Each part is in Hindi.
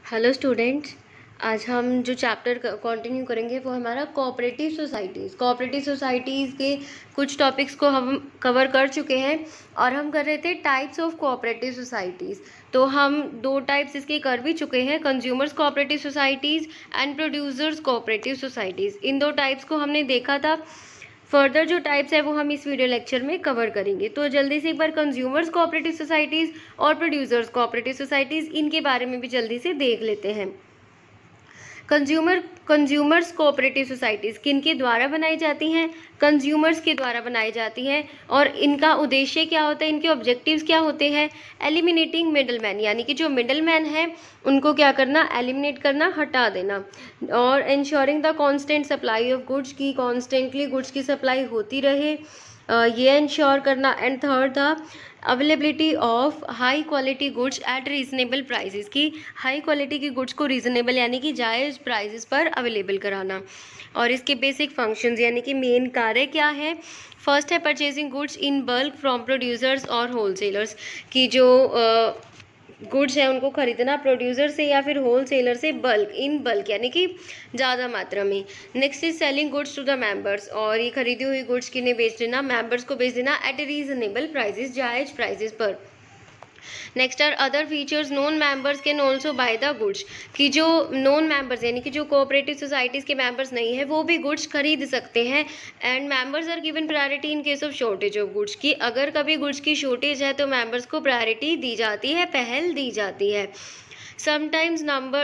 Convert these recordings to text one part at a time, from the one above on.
हेलो स्टूडेंट्स, आज हम जो चैप्टर कंटिन्यू करेंगे वो हमारा कोऑपरेटिव सोसाइटीज़ के कुछ टॉपिक्स को हम कवर कर चुके हैं और हम कर रहे थे टाइप्स ऑफ कोऑपरेटिव सोसाइटीज़। तो हम दो टाइप्स इसके कर भी चुके हैं, consumers cooperative societies and producers cooperative societies. इन दो टाइप्स को हमने देखा था। फर्दर जो टाइप्स है वो हम इस वीडियो लेक्चर में कवर करेंगे। तो जल्दी से एक बार कंज्यूमर्स कोऑपरेटिव सोसाइटीज़ और कोऑपरेटिव सोसाइटीज़ इनके बारे में भी जल्दी से देख लेते हैं। कंज्यूमर्स कोऑपरेटिव सोसाइटीज़ किनके द्वारा बनाई जाती हैं? कंज्यूमर्स के द्वारा बनाई जाती हैं। और इनका उद्देश्य क्या होता है, इनके ऑब्जेक्टिव्स क्या होते हैं? एलिमिनेटिंग मिडलमैन, यानी कि जो मिडलमैन है उनको क्या करना, एलिमिनेट करना, हटा देना। और ensuring the constant supply of goods, की कॉन्स्टेंटली गुड्स की सप्लाई होती रहे, ये इंश्योर करना। एंड थर्ड था availability of high quality goods at reasonable prices, की हाई क्वालिटी की गुड्स को रीजनेबल यानी कि जायज़ प्राइसेस पर अवेलेबल कराना। और इसके बेसिक फंक्शंस यानी कि मेन कार्य क्या है? फर्स्ट है purchasing goods in bulk from producers और होलसेलर्स, की जो गुड्स है उनको खरीदना प्रोड्यूसर से या फिर होलसेलर से इन बल्क यानी कि ज़्यादा मात्रा में। Next is selling goods to the members, और ये खरीदी हुई गुड्स किन्हें बेच देना, मेंबर्स को बेच देना एट ए रीजनेबल प्राइसेस, जायज़ प्राइसेस पर। Next are other features, non members can also buy the goods, कि जो नॉन मेंबर्स यानी कि जो कोऑपरेटिव सोसाइटीज़ के मेंबर्स नहीं है वो भी गुड्स खरीद सकते हैं। And members are given priority in case of shortage of goods, की अगर कभी गुड्स की शॉर्टेज है तो मेंबर्स को प्रायोरिटी दी जाती है, पहल दी जाती है। Sometimes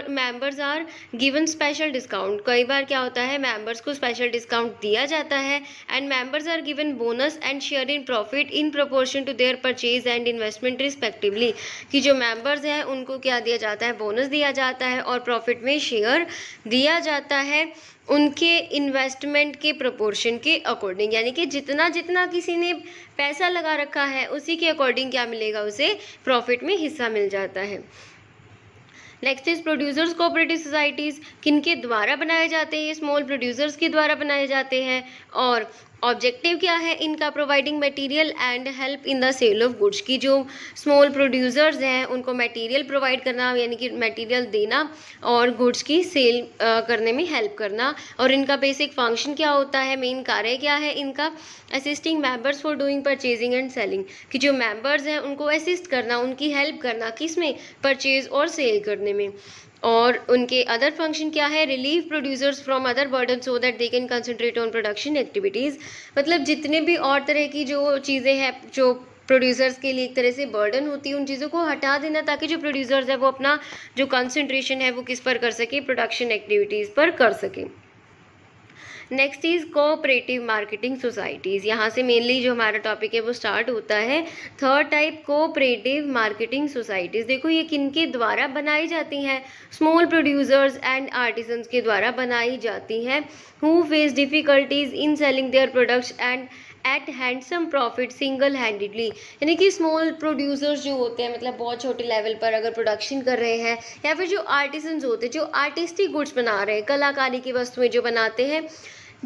members are given special discount, कई बार क्या होता है मेंबर्स को स्पेशल डिस्काउंट दिया जाता है। And members are given bonus and share in profit in proportion to their purchase and investment respectively, कि जो मेंबर्स हैं उनको क्या दिया जाता है, बोनस दिया जाता है और प्रॉफिट में शेयर दिया जाता है उनके इन्वेस्टमेंट के प्रोपोर्शन के अकॉर्डिंग, यानी कि जितना जितना किसी ने पैसा लगा रखा है उसी के अकॉर्डिंग क्या मिलेगा, उसे प्रॉफिट में हिस्सा मिल जाता है। Next is producers cooperative societies, किनके द्वारा बनाए जाते हैं? ये स्मॉल प्रोड्यूसर्स के द्वारा बनाए जाते हैं। और ऑब्जेक्टिव क्या है इनका? Providing material and help in the sale of goods, की जो स्मॉल प्रोड्यूसर्स हैं उनको मटेरियल प्रोवाइड करना यानी कि मटेरियल देना और गुड्स की सेल करने में हेल्प करना। और इनका बेसिक फंक्शन क्या होता है, मेन कार्य क्या है इनका? Assisting members for doing purchasing and selling, कि जो मेंबर्स हैं उनको असिस्ट करना, उनकी हेल्प करना, किस में? परचेज और सेल करने में। और उनके अदर फंक्शन क्या है? Relieve producers from other burden so that they can concentrate on production activities, मतलब जितने भी और तरह की जो चीज़ें हैं जो प्रोड्यूसर्स के लिए एक तरह से बर्डन होती है उन चीज़ों को हटा देना, ताकि जो प्रोड्यूसर्स है वो अपना जो कंसंट्रेशन है वो किस पर कर सके, प्रोडक्शन एक्टिविटीज़ पर कर सके। Next is cooperative marketing societies, यहाँ से मेनली जो हमारा टॉपिक है वो स्टार्ट होता है। Third type cooperative marketing societies, देखो ये किनके द्वारा बनाई जाती हैं? स्मॉल प्रोड्यूसर्स एंड आर्टिसंस के द्वारा बनाई जाती हैं। Who face difficulties in selling their products and at handsome profit single handedly, यानी कि स्मॉल प्रोड्यूसर्स जो होते हैं मतलब बहुत छोटे लेवल पर अगर प्रोडक्शन कर रहे हैं, या फिर जो आर्टिसंस होते हैं जो आर्टिस्टिक गुड्स बना रहे हैं, कलाकारी की वस्तुएं जो बनाते हैं,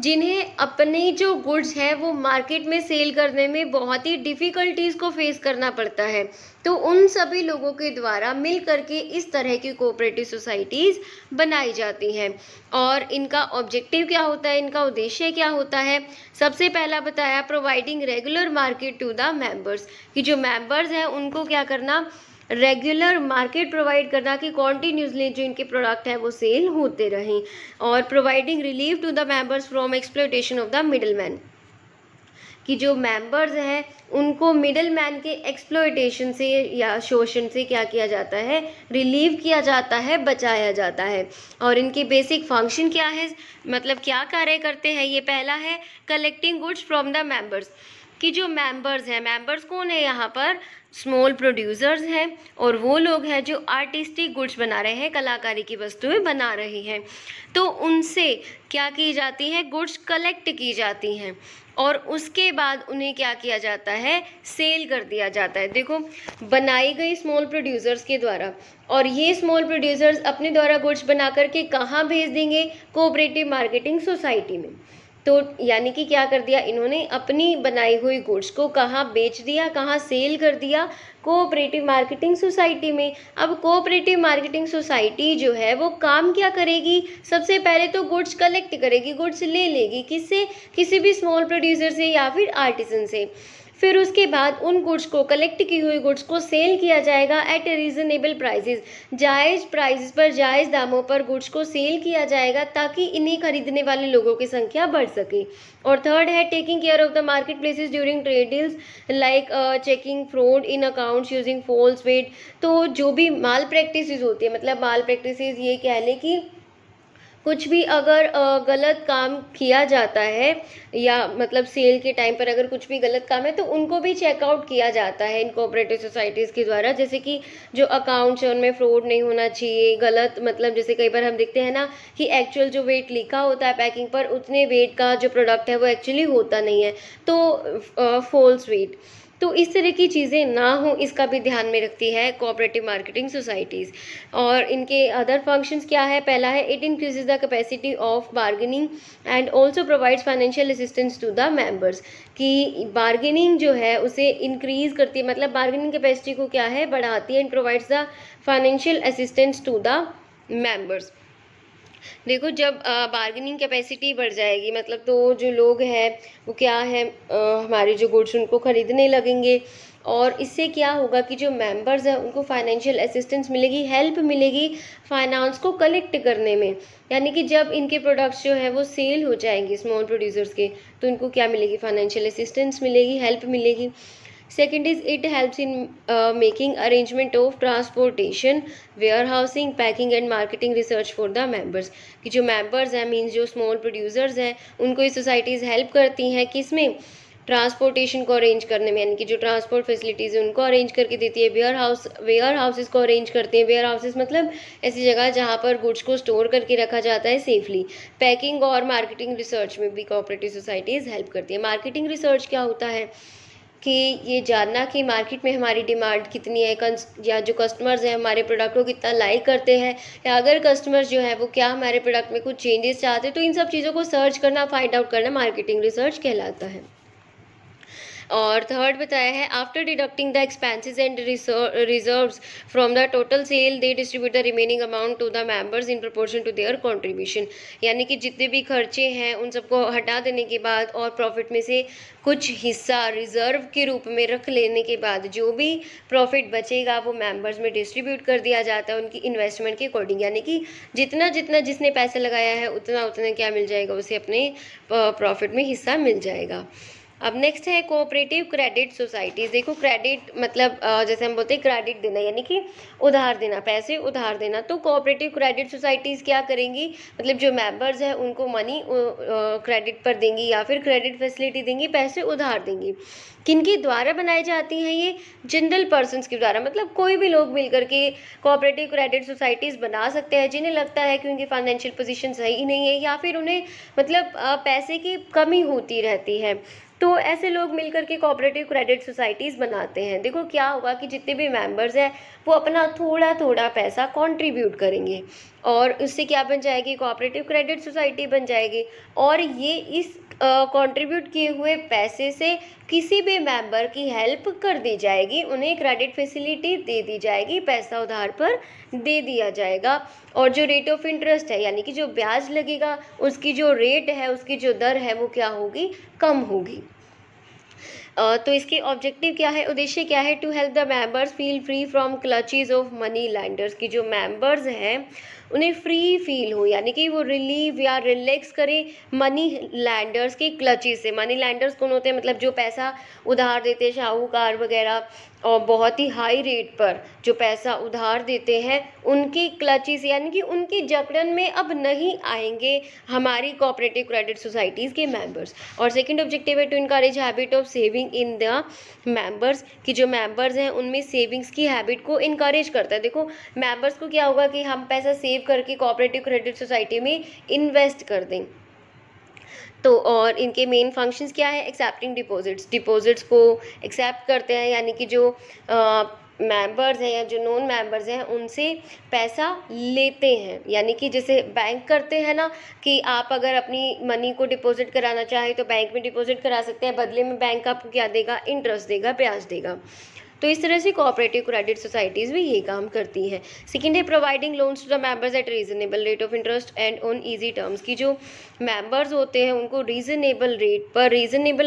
जिन्हें अपने जो गुड्स है वो मार्केट में सेल करने में बहुत ही डिफ़िकल्टीज़ को फेस करना पड़ता है, तो उन सभी लोगों के द्वारा मिल करके इस तरह की कोऑपरेटिव सोसाइटीज़ बनाई जाती हैं। और इनका ऑब्जेक्टिव क्या होता है, इनका उद्देश्य क्या होता है? सबसे पहला बताया providing regular market to the members, कि जो मेंबर्स हैं उनको क्या करना, रेगुलर मार्केट प्रोवाइड करना, कि कॉन्टीन्यूसली जो इनके प्रोडक्ट हैं वो सेल होते रहें। और providing relief to the members from exploitation of the middleman, कि जो मेंबर्स हैं उनको मिडलमैन के एक्सप्लॉयटेशन से या शोषण से क्या किया जाता है, रिलीव किया जाता है, बचाया जाता है। और इनकी बेसिक फंक्शन क्या है, मतलब क्या कार्य करते हैं? ये पहला है collecting goods from the members, कि जो मेंबर्स हैं, मेंबर्स कौन है यहाँ पर? स्मॉल प्रोड्यूसर्स हैं और वो लोग हैं जो आर्टिस्टिक गुड्स बना रहे हैं, कलाकारी की वस्तुएं बना रहे हैं, तो उनसे क्या की जाती है, गुड्स कलेक्ट की जाती हैं और उसके बाद उन्हें क्या किया जाता है, सेल कर दिया जाता है। देखो बनाई गई स्मॉल प्रोड्यूसर्स के द्वारा, और ये स्मॉल प्रोड्यूसर्स अपने द्वारा गुड्स बना करके कहाँ भेज देंगे, कोऑपरेटिव मार्केटिंग सोसाइटी में। तो यानी कि क्या कर दिया इन्होंने, अपनी बनाई हुई गुड्स को कहाँ बेच दिया, कहाँ सेल कर दिया, कोऑपरेटिव मार्केटिंग सोसाइटी में। अब कोऑपरेटिव मार्केटिंग सोसाइटी जो है वो काम क्या करेगी, सबसे पहले तो गुड्स कलेक्ट करेगी, गुड्स ले लेगी, किससे, किसी भी स्मॉल प्रोड्यूसर से या फिर आर्टिसन से। फिर उसके बाद उन गुड्स को, कलेक्ट की हुई गुड्स को सेल किया जाएगा एट रीजनेबल प्राइसेस, जायज़ प्राइसेस पर, जायज़ दामों पर गुड्स को सेल किया जाएगा ताकि इन्हें खरीदने वाले लोगों की संख्या बढ़ सके। और थर्ड है taking care of the market places during trade deals like checking fraud in accounts using false weight. तो जो भी माल प्रैक्टिसेस होती है, मतलब माल प्रैक्टिसेस ये कह लें कि कुछ भी अगर गलत काम किया जाता है, या मतलब सेल के टाइम पर अगर कुछ भी गलत काम है तो उनको भी चेकआउट किया जाता है इन कोऑपरेटिव सोसाइटीज़ के द्वारा। जैसे कि जो अकाउंट्स है उनमें फ्रॉड नहीं होना चाहिए, गलत मतलब जैसे कई बार हम देखते हैं ना कि एक्चुअल जो वेट लिखा होता है पैकिंग पर उतने वेट का जो प्रोडक्ट है वो एक्चुअली होता नहीं है, तो फॉल्स वेट। तो इस तरह की चीज़ें ना हो, इसका भी ध्यान में रखती है कोऑपरेटिव मार्केटिंग सोसाइटीज़। और इनके अदर फंक्शंस क्या है, पहला है it increases the capacity of bargaining and also provides financial assistance to the members, कि बार्गेनिंग जो है उसे इंक्रीज करती है, मतलब बार्गेनिंग कैपेसिटी को क्या है, बढ़ाती है, and provides the financial assistance to the members. देखो जब बार्गेनिंग कैपेसिटी बढ़ जाएगी, मतलब तो जो लोग हैं वो क्या है, हमारे जो गुड्स उनको खरीदने लगेंगे, और इससे क्या होगा कि जो मेंबर्स हैं उनको फाइनेंशियल असिस्टेंस मिलेगी, हेल्प मिलेगी फाइनेंस को कलेक्ट करने में। यानी कि जब इनके प्रोडक्ट्स जो है वो सेल हो जाएंगे स्मॉल प्रोड्यूसर्स के, तो इनको क्या मिलेगी, फाइनेंशियल असिस्टेंस मिलेगी, हेल्प मिलेगी। Second is it helps in making arrangement of transportation, warehousing, packing and marketing research for the members, कि जो members हैं मीन्स जो small producers हैं उनको ये societies help करती हैं किसमें, ट्रांसपोर्टेशन को अरेंज करने में, यानी कि जो ट्रांसपोर्ट फैसिलिटीज़ है उनको अरेंज करके देती है। वेयर हाउसेस को अरेंज करते हैं, वेयर हाउसेस मतलब ऐसी जगह जहाँ पर गुड्स को स्टोर करके रखा जाता है सेफली। पैकिंग और मार्केटिंग रिसर्च में भी कोऑपरेटिव सोसाइटीज़ हेल्प करती है। मार्केटिंग रिसर्च क्या होता है कि ये जानना कि मार्केट में हमारी डिमांड कितनी है, या जो कस्टमर्स हैं हमारे प्रोडक्ट को कितना लाइक करते हैं, या अगर कस्टमर्स जो है वो क्या हमारे प्रोडक्ट में कुछ चेंजेस चाहते हैं, तो इन सब चीज़ों को सर्च करना, फाइंड आउट करना मार्केटिंग रिसर्च कहलाता है। और थर्ड बताया है after deducting the expenses and reserves from the total sale they distribute the remaining amount to the members in proportion to their contribution, यानी कि जितने भी खर्चे हैं उन सबको हटा देने के बाद और प्रॉफिट में से कुछ हिस्सा रिजर्व के रूप में रख लेने के बाद जो भी प्रॉफिट बचेगा वो मेंबर्स में डिस्ट्रीब्यूट कर दिया जाता है उनकी इन्वेस्टमेंट के अकॉर्डिंग, यानी कि जितना जितना जिसने पैसे लगाया है उतना उतना क्या मिल जाएगा, उसे अपने प्रॉफिट में हिस्सा मिल जाएगा। अब नेक्स्ट है कोऑपरेटिव क्रेडिट सोसाइटीज़। देखो क्रेडिट मतलब जैसे हम बोलते हैं क्रेडिट देना, यानी कि उधार देना, पैसे उधार देना। तो कोऑपरेटिव क्रेडिट सोसाइटीज़ क्या करेंगी, मतलब जो मेंबर्स हैं उनको मनी क्रेडिट पर देंगी या फिर क्रेडिट फैसिलिटी देंगी, पैसे उधार देंगी। किनके द्वारा बनाई जाती हैं ये, जनरल पर्सन्स के द्वारा, मतलब कोई भी लोग मिल करके कोऑपरेटिव क्रेडिट सोसाइटीज़ बना सकते हैं जिन्हें लगता है कि उनकी फाइनेंशियल पोजीशन सही नहीं है या फिर उन्हें मतलब पैसे की कमी होती रहती है, तो ऐसे लोग मिलकर के कोऑपरेटिव क्रेडिट सोसाइटीज़ बनाते हैं। देखो क्या होगा कि जितने भी मेंबर्स हैं वो अपना थोड़ा थोड़ा पैसा कंट्रीब्यूट करेंगे और उससे क्या बन जाएगी, कोऑपरेटिव क्रेडिट सोसाइटी बन जाएगी। और ये इस कंट्रीब्यूट किए हुए पैसे से किसी भी मेंबर की हेल्प कर दी जाएगी, उन्हें क्रेडिट फैसिलिटी दे दी जाएगी, पैसा उधार पर दे दिया जाएगा। और जो रेट ऑफ इंटरेस्ट है यानी कि जो ब्याज लगेगा उसकी जो रेट है, उसकी जो दर है वो क्या होगी, कम होगी। तो इसके ऑब्जेक्टिव क्या है, उद्देश्य क्या है, to help the members feel free from clutches of money lenders, की जो मेंबर्स हैं उन्हें फ्री फील हो, यानी कि वो रिलीव या रिलैक्स करें मनी लैंडर्स के क्लचेज से। मनी लैंडर्स कौन होते हैं, मतलब जो पैसा उधार देते हैं, शाहूकार वगैरह, और बहुत ही हाई रेट पर जो पैसा उधार देते हैं, उनकी क्लचेस यानी कि उनकी जकड़न में अब नहीं आएंगे हमारी कोऑपरेटिव क्रेडिट सोसाइटीज़ के मेंबर्स। और सेकंड ऑब्जेक्टिव है to encourage habit of saving in the members, कि जो मेंबर्स हैं उनमें सेविंग्स की हैबिट को इनकरेज करता है। देखो मेंबर्स को क्या होगा कि हम पैसा सेव करके कोऑपरेटिव क्रेडिट सोसाइटी में इन्वेस्ट कर दें। तो और इनके मेन फंक्शंस क्या है, एक्सेप्टिंग डिपॉजिट्स, डिपॉजिट्स को एक्सेप्ट करते हैं, यानी कि जो मेंबर्स हैं या जो नॉन मेंबर्स हैं उनसे पैसा लेते हैं, यानी कि जैसे बैंक करते हैं ना कि आप अगर अपनी मनी को डिपॉजिट कराना चाहें तो बैंक में डिपॉजिट करा सकते हैं, बदले में बैंक आपको क्या देगा, इंटरेस्ट देगा, ब्याज देगा। तो इस तरह से कोऑपरेटिव क्रेडिट सोसाइटीज़ भी ये काम करती हैं। सेकेंड है providing loans to the members at reasonable rate of interest and on easy terms, की जो मेंबर्स होते हैं उनको रीजनेबल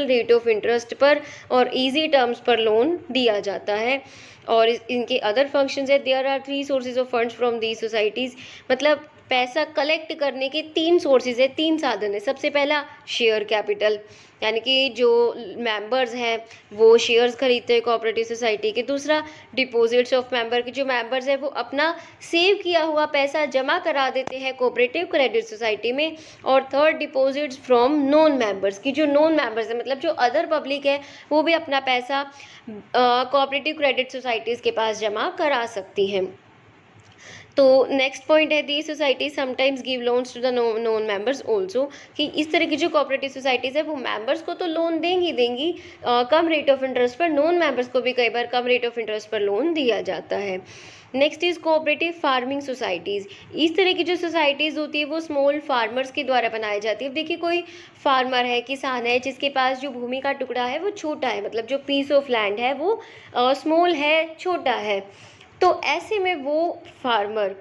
रेट ऑफ इंटरेस्ट पर और इजी टर्म्स पर लोन दिया जाता है। और इनके अदर फंक्शंस है, there are 3 sources of funds from these societies, मतलब पैसा कलेक्ट करने के 3 सोर्सेज है, 3 साधन है। सबसे पहला शेयर कैपिटल, यानी कि जो मेंबर्स हैं वो शेयर्स खरीदते हैं कोऑपरेटिव सोसाइटी के। दूसरा डिपॉजिट्स ऑफ मेंबर, की जो मेंबर्स हैं वो अपना सेव किया हुआ पैसा जमा करा देते हैं कोऑपरेटिव क्रेडिट सोसाइटी में। और third deposits from non members, की जो नॉन मेंबर्स हैं मतलब जो अदर पब्लिक है वो भी अपना पैसा कोऑपरेटिव क्रेडिट सोसाइटीज़ के पास जमा करा सकती हैं। तो नेक्स्ट पॉइंट है the society sometimes give loans to the non members also, कि इस तरह की जो कोऑपरेटिव सोसाइटीज़ है वो मेंबर्स को तो लोन देंगी कम रेट ऑफ इंटरेस्ट पर, नॉन मेंबर्स को भी कई बार कम रेट ऑफ इंटरेस्ट पर लोन दिया जाता है। Next is cooperative farming societies, इस तरह की जो सोसाइटीज़ होती है वो स्मॉल फार्मर्स के द्वारा बनाई जाती है। देखिए कोई फार्मर है, किसान है, जिसके पास जो भूमि का टुकड़ा है वो छोटा है, मतलब जो पीस ऑफ लैंड है वो स्मॉल है, छोटा है, तो ऐसे में वो फार्मर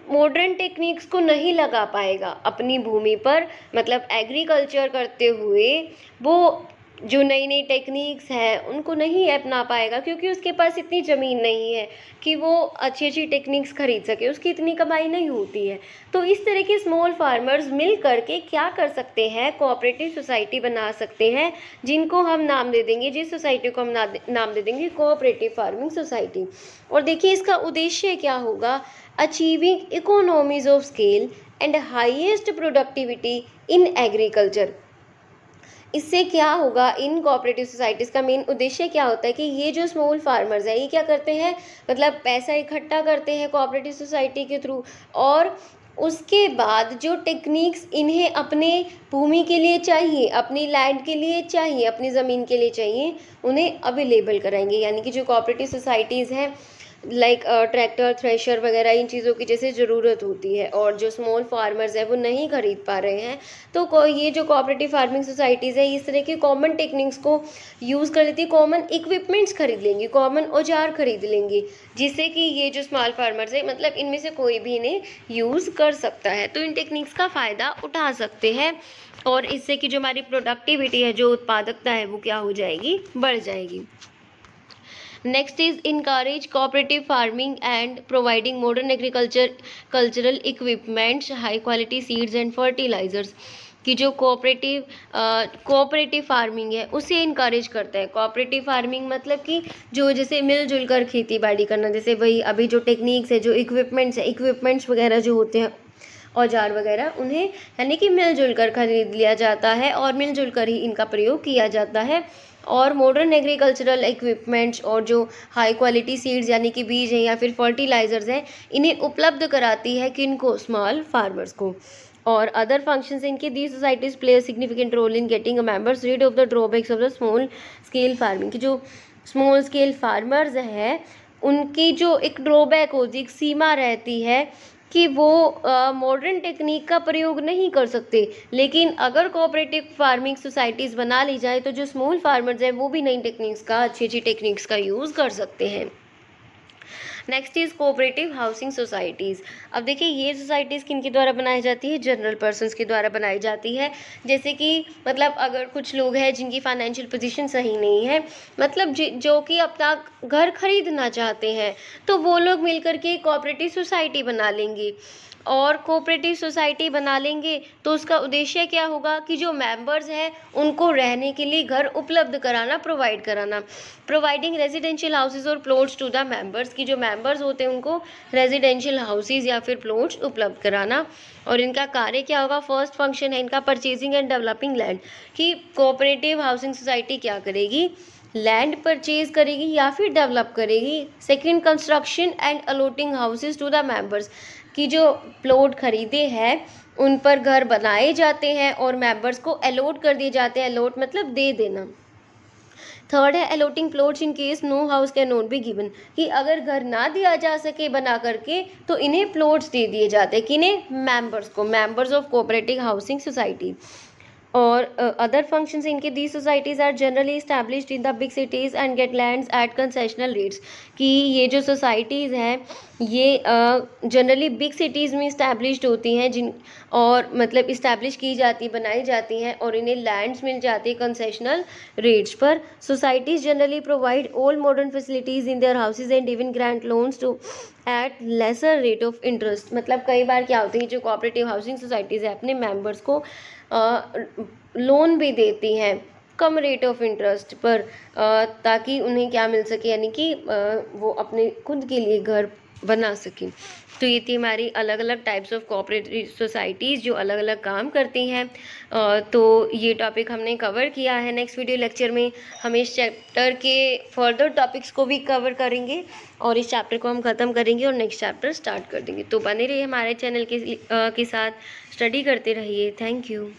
मॉडर्न टेक्निक्स को नहीं लगा पाएगा अपनी भूमि पर, मतलब एग्रीकल्चर करते हुए वो जो नई नई टेक्निक्स हैं उनको नहीं अपना पाएगा, क्योंकि उसके पास इतनी ज़मीन नहीं है कि वो अच्छी अच्छी टेक्निक्स खरीद सके, उसकी इतनी कमाई नहीं होती है। तो इस तरह के स्मॉल फार्मर्स मिल करके क्या कर सकते हैं, कोऑपरेटिव सोसाइटी बना सकते हैं, जिनको हम नाम दे देंगे, जिस सोसाइटी को हम नाम दे देंगे कोऑपरेटिव फार्मिंग सोसाइटी। और देखिए इसका उद्देश्य क्या होगा, achieving economies of scale and highest productivity in agriculture. इससे क्या होगा, इन कोऑपरेटिव सोसाइटीज़ का मेन उद्देश्य क्या होता है कि ये जो स्मॉल फार्मर्स है ये क्या करते हैं, मतलब पैसा इकट्ठा करते हैं कोऑपरेटिव सोसाइटी के थ्रू, और उसके बाद जो टेक्निक्स इन्हें अपने भूमि के लिए चाहिए, अपनी लैंड के लिए चाहिए, अपनी ज़मीन के लिए चाहिए, उन्हें अवेलेबल कराएंगे। यानी कि जो कोऑपरेटिव सोसाइटीज़ हैं लाइक ट्रैक्टर, थ्रेशर वगैरह इन चीज़ों की जैसे ज़रूरत होती है और जो स्मॉल फार्मर्स हैं वो नहीं खरीद पा रहे हैं, तो ये जो कोऑपरेटिव फार्मिंग सोसाइटीज़ है इस तरह के कॉमन टेक्निक्स को यूज़ कर लेती है, कॉमन इक्विपमेंट्स खरीद लेंगी, कॉमन औजार खरीद लेंगी, जिससे कि ये जो स्मॉल फार्मर्स है मतलब इनमें से कोई भी इन्हें यूज़ कर सकता है, तो इन टेक्निक्स का फ़ायदा उठा सकते हैं और इससे कि जो हमारी प्रोडक्टिविटी है, जो उत्पादकता है वो क्या हो जाएगी, बढ़ जाएगी। Next is encourage cooperative farming and providing modern cultural equipments, high quality seeds and fertilisers, की जो कोऑपरेटिव फार्मिंग है उसे इनकरेज करता है। कोऑपरेटिव फार्मिंग मतलब कि जो जैसे मिलजुल कर खेती बाड़ी करना, जैसे वही अभी जो टेक्निक्स है, जो इक्विपमेंट्स वगैरह जो होते हैं, औजार वगैरह, उन्हें यानी कि मिलजुल कर खरीद लिया जाता है और मिलजुल कर ही इनका प्रयोग किया जाता है। और मॉडर्न एग्रीकल्चरल इक्विपमेंट्स और जो हाई क्वालिटी सीड्स यानी कि बीज हैं या फिर फर्टिलाइजर्स हैं, इन्हें उपलब्ध कराती है किनको, स्मॉल फार्मर्स को। और अदर फंक्शंस इनके the societies play a significant role in getting a members rid of the drawbacks of the small scale farming, की जो स्मॉल स्केल फार्मर्स हैं उनकी जो एक ड्रॉबैक होती है, एक सीमा रहती है कि वो मॉडर्न टेक्निक का प्रयोग नहीं कर सकते, लेकिन अगर कोऑपरेटिव फार्मिंग सोसाइटीज़ बना ली जाए तो जो स्मॉल फार्मर्स हैं वो भी नई टेक्निक्स का, अच्छी अच्छी टेक्निक्स का यूज़ कर सकते हैं। Next is cooperative housing societies. अब देखिए ये सोसाइटीज़ किन के द्वारा बनाई जाती है, जनरल पर्सन्स के द्वारा बनाई जाती है। जैसे कि मतलब अगर कुछ लोग हैं जिनकी फाइनेंशियल पोजीशन सही नहीं है, मतलब जो कि अपना घर खरीदना चाहते हैं, तो वो लोग मिलकर के कोऑपरेटिव सोसाइटी बना लेंगे और कोऑपरेटिव सोसाइटी बना लेंगे तो उसका उद्देश्य क्या होगा कि जो मेंबर्स हैं उनको रहने के लिए घर उपलब्ध कराना, प्रोवाइड कराना। प्रोवाइडिंग रेजिडेंशियल हाउसेज और प्लॉट्स टू द मेंबर्स, की जो मेंबर्स होते हैं उनको रेजिडेंशियल हाउसेज या फिर प्लॉट्स उपलब्ध कराना। और इनका कार्य क्या होगा, फर्स्ट फंक्शन है इनका परचेजिंग एंड डेवलपिंग लैंड, कि कोऑपरेटिव हाउसिंग सोसाइटी क्या करेगी, लैंड परचेज करेगी या फिर डेवलप करेगी। Second, construction and allotting houses to the members, कि जो प्लॉट खरीदे हैं उन पर घर बनाए जाते हैं और मेंबर्स को अलॉट कर दिए जाते हैं। अलॉट मतलब दे देना, थर्ड है allotting plots in case no house can not be given, कि अगर घर ना दिया जा सके बना करके तो इन्हें प्लॉट्स दे दिए जाते हैं, किन्हें, मेंबर्स को, members of cooperative housing society. और अदर फंक्शंस इनके the societies are generally established in the big cities and get lands at concessional rates, कि ये जो सोसाइटीज़ हैं ये जनरली बिग सिटीज़ में इस्टेब्लिश्ड होती हैं, जिन और मतलब इस्टेब्लिश की जाती, बनाई जाती हैं और इन्हें लैंड्स मिल जाती है कंसेशनल रेट्स पर। Societies generally provide all modern facilities in their houses and even grant loans to at lesser rate of interest. मतलब कई बार क्या होती है, जो कोऑपरेटिव हाउसिंग सोसाइटीज़ है अपने मेंबर्स को लोन भी देती हैं कम रेट ऑफ इंटरेस्ट पर, ताकि उन्हें क्या मिल सके, यानी कि वो अपने खुद के लिए घर बना सकें। तो ये थी हमारी अलग अलग टाइप्स ऑफ कोऑपरेटिव सोसाइटीज़ जो अलग अलग काम करती हैं। तो ये टॉपिक हमने कवर किया है। नेक्स्ट वीडियो लेक्चर में हम इस चैप्टर के फर्दर टॉपिक्स को भी कवर करेंगे और इस चैप्टर को हम ख़त्म करेंगे और नेक्स्ट चैप्टर स्टार्ट कर देंगे। तो बने रहिए हमारे चैनल के साथ, स्टडी करते रहिए। Thank you.